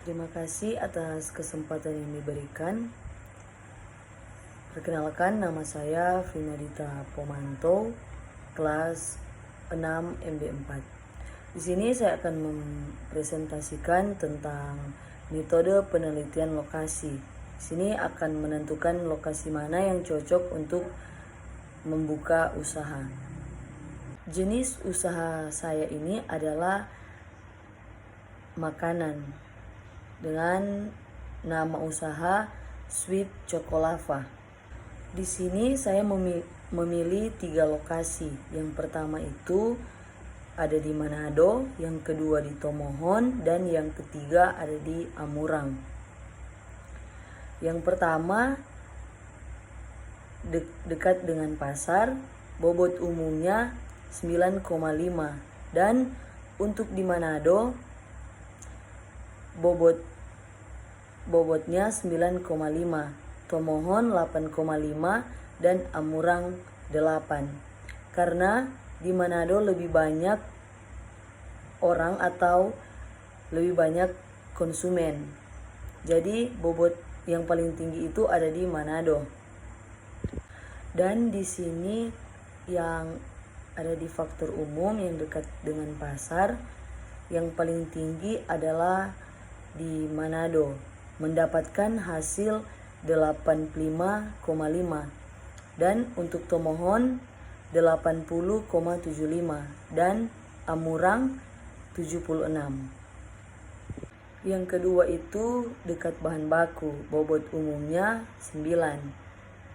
Terima kasih atas kesempatan yang diberikan. Perkenalkan, nama saya Vinadita Pomanto, kelas 6 MD4. Di sini saya akan mempresentasikan tentang metode penelitian lokasi. Di sini akan menentukan lokasi mana yang cocok untuk membuka usaha. Jenis usaha saya ini adalah makanan dengan nama usaha Sweet Chocolava. Di sini saya memilih 3 lokasi. Yang pertama itu ada di Manado, yang kedua di Tomohon, dan yang ketiga ada di Amurang. Yang pertama dekat dengan pasar, bobot umumnya 9,5, dan untuk di Manado bobotnya 9,5, Tomohon 8,5, dan Amurang 8. Karena di Manado lebih banyak orang atau lebih banyak konsumen. Jadi bobot yang paling tinggi itu ada di Manado. Dan di sini yang ada di faktor umum yang dekat dengan pasar, yang paling tinggi adalah di Manado, mendapatkan hasil 85,5, dan untuk Tomohon 80,75, dan Amurang 76. Yang kedua itu dekat bahan baku, bobot umumnya 9,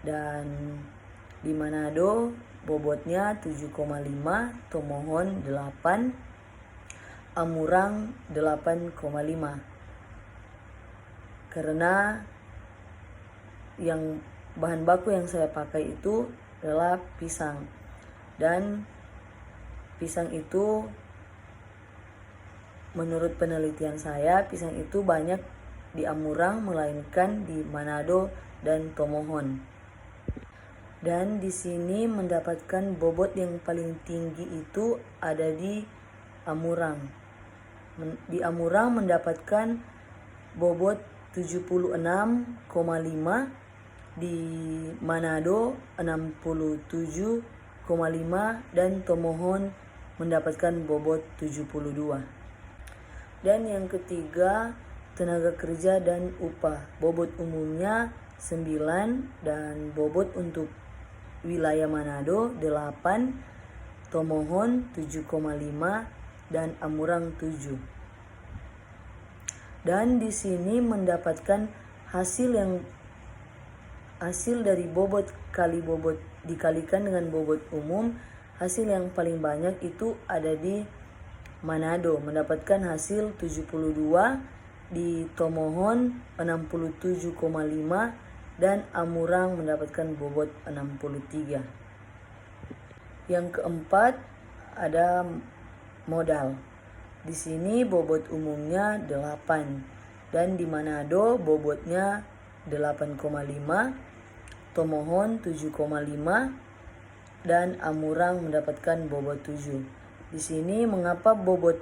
dan di Manado bobotnya 7,5, Tomohon 8, Amurang 8,5. Karena yang bahan baku yang saya pakai itu adalah pisang, dan pisang itu menurut penelitian saya, pisang itu banyak di Amurang melainkan di Manado dan Tomohon. Dan di sini mendapatkan bobot yang paling tinggi itu ada di Amurang. Di Amurang mendapatkan bobot 76,5, di Manado 67,5, dan Tomohon mendapatkan bobot 72. Dan yang ketiga, tenaga kerja dan upah. Bobot umumnya 9, dan bobot untuk wilayah Manado 8, Tomohon 7,5, dan Amurang 7. Dan di sini mendapatkan hasil dari bobot kali bobot dikalikan dengan bobot umum, hasil yang paling banyak itu ada di Manado, mendapatkan hasil 72, di Tomohon 67,5, dan Amurang mendapatkan bobot 63. Yang keempat ada modal. Di sini bobot umumnya 8, dan di Manado bobotnya 8,5, Tomohon 7,5, dan Amurang mendapatkan bobot 7. Di sini mengapa bobot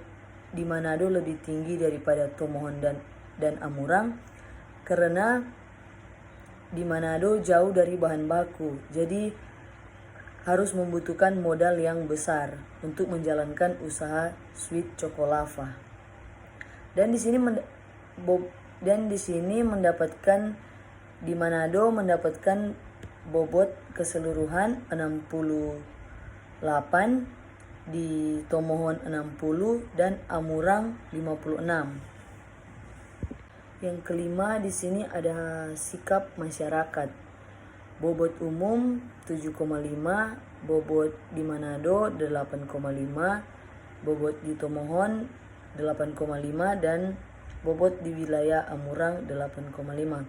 di Manado lebih tinggi daripada Tomohon dan Amurang? Karena di Manado jauh dari bahan baku, jadi harus membutuhkan modal yang besar untuk menjalankan usaha Sweet Chocolava. Dan di sini mendapatkan di Manado mendapatkan bobot keseluruhan 68, di Tomohon 60, dan Amurang 56. Yang kelima di sini ada sikap masyarakat. Bobot umum 7,5, bobot di Manado 8,5, bobot di Tomohon 8,5, dan bobot di wilayah Amurang 8,5.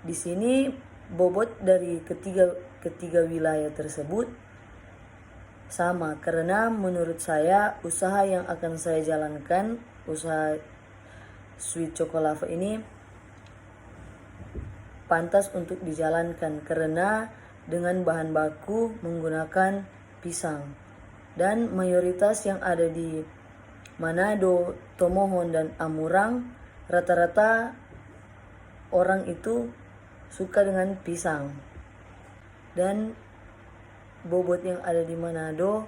Di sini bobot dari ketiga wilayah tersebut sama, karena menurut saya usaha yang akan saya jalankan, usaha Sweet Chocolava ini pantas untuk dijalankan karena dengan bahan baku menggunakan pisang, dan mayoritas yang ada di Manado, Tomohon, dan Amurang, rata-rata orang itu suka dengan pisang. Dan bobot yang ada di Manado,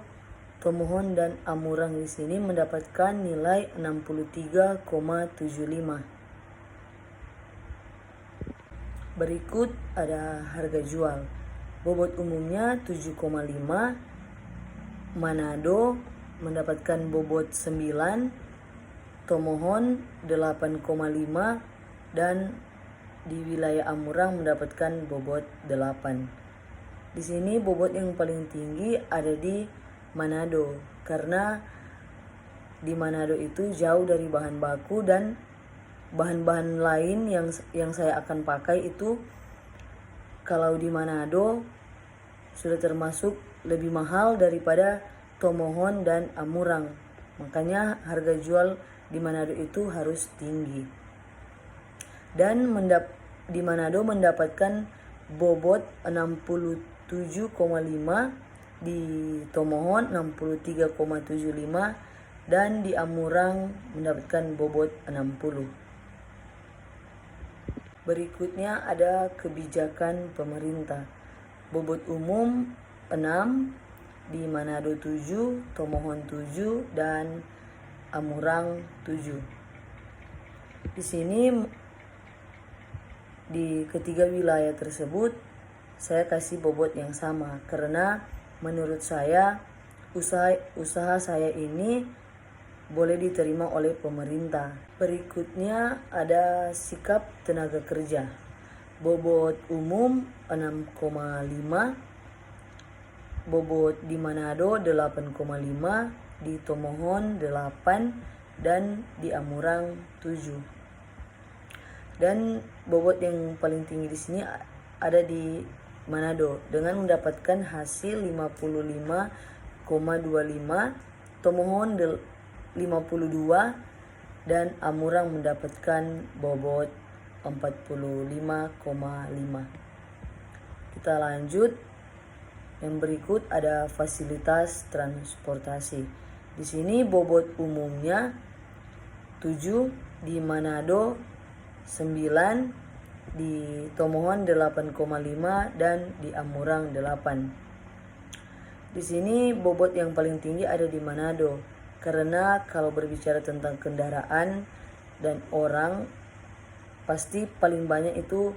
Tomohon, dan Amurang di sini mendapatkan nilai 63,75. Berikut ada harga jual. Bobot umumnya 7,5. Manado mendapatkan bobot 9, Tomohon 8,5, dan di wilayah Amurang mendapatkan bobot 8. Di sini bobot yang paling tinggi ada di Manado karena di Manado itu jauh dari bahan baku dan bahan-bahan lain yang saya akan pakai itu kalau di Manado sudah termasuk lebih mahal daripada Tomohon dan Amurang. Makanya harga jual di Manado itu harus tinggi. Dan di Manado mendapatkan bobot 67,5, di Tomohon 63,75, dan di Amurang mendapatkan bobot 60. Berikutnya ada kebijakan pemerintah. Bobot umum 6, di Manado 7, Tomohon 7, dan Amurang 7. Di sini di ketiga wilayah tersebut saya kasih bobot yang sama karena menurut saya usaha saya ini boleh diterima oleh pemerintah. Berikutnya ada sikap tenaga kerja. Bobot umum 6,5, bobot di Manado 8,5, di Tomohon 8, dan di Amurang 7. Dan bobot yang paling tinggi di sini ada di Manado dengan mendapatkan hasil 55,25, Tomohon 52, dan Amurang mendapatkan bobot 45,5. Kita lanjut. Yang berikut ada fasilitas transportasi. Di sini bobot umumnya 7, di Manado 9, di Tomohon 8,5, dan di Amurang 8. Di sini bobot yang paling tinggi ada di Manado karena kalau berbicara tentang kendaraan dan orang pasti paling banyak itu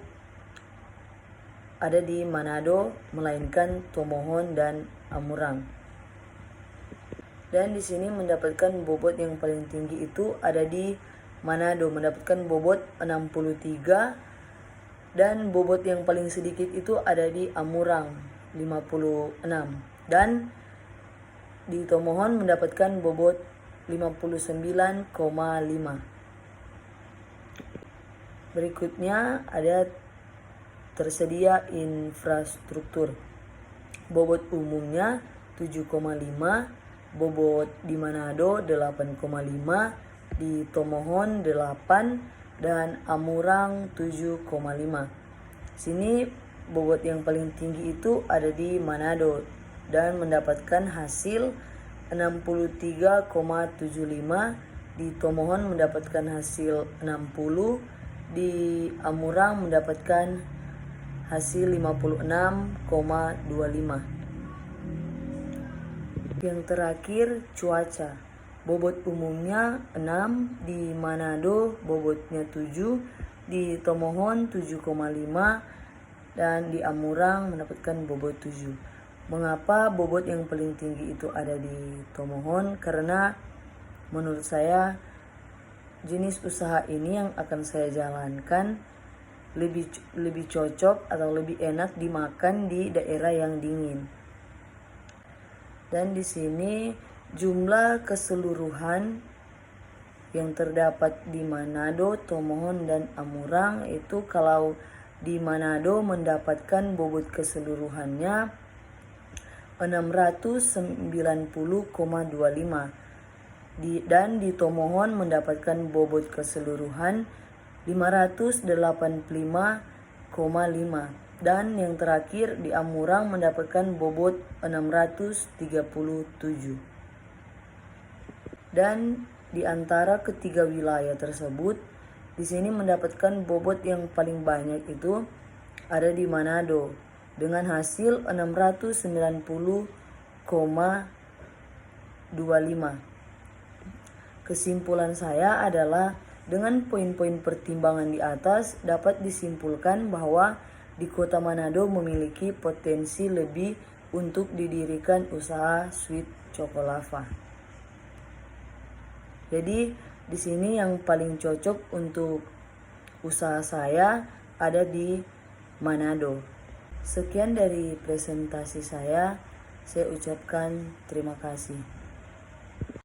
ada di Manado melainkan Tomohon dan Amurang. Dan di sini mendapatkan bobot yang paling tinggi itu ada di Manado mendapatkan bobot 63, dan bobot yang paling sedikit itu ada di Amurang 56, dan di Tomohon mendapatkan bobot 59,5. Berikutnya ada tersedia infrastruktur. Bobot umumnya 7,5, bobot di Manado 8,5, di Tomohon 8, dan Amurang 7,5. Sini bobot yang paling tinggi itu ada di Manado dan mendapatkan hasil 63,75, di Tomohon mendapatkan hasil 60, di Amurang mendapatkan hasil 56,25. Yang terakhir cuaca. Bobot umumnya 6, di Manado bobotnya 7, di Tomohon 7,5, dan di Amurang mendapatkan bobot 7. Mengapa bobot yang paling tinggi itu ada di Tomohon? Karena menurut saya jenis usaha ini yang akan saya jalankan lebih cocok atau lebih enak dimakan di daerah yang dingin. Dan di sini jumlah keseluruhan yang terdapat di Manado, Tomohon, dan Amurang itu kalau di Manado mendapatkan bobot keseluruhannya 690,25, dan di Tomohon mendapatkan bobot keseluruhan 585,5, dan yang terakhir di Amurang mendapatkan bobot 637. Dan di antara ketiga wilayah tersebut, di sini mendapatkan bobot yang paling banyak itu ada di Manado dengan hasil 690,25. Kesimpulan saya adalah dengan poin-poin pertimbangan di atas dapat disimpulkan bahwa di Kota Manado memiliki potensi lebih untuk didirikan usaha sweet Chocolava. Jadi di sini yang paling cocok untuk usaha saya ada di Manado. Sekian dari presentasi saya ucapkan terima kasih.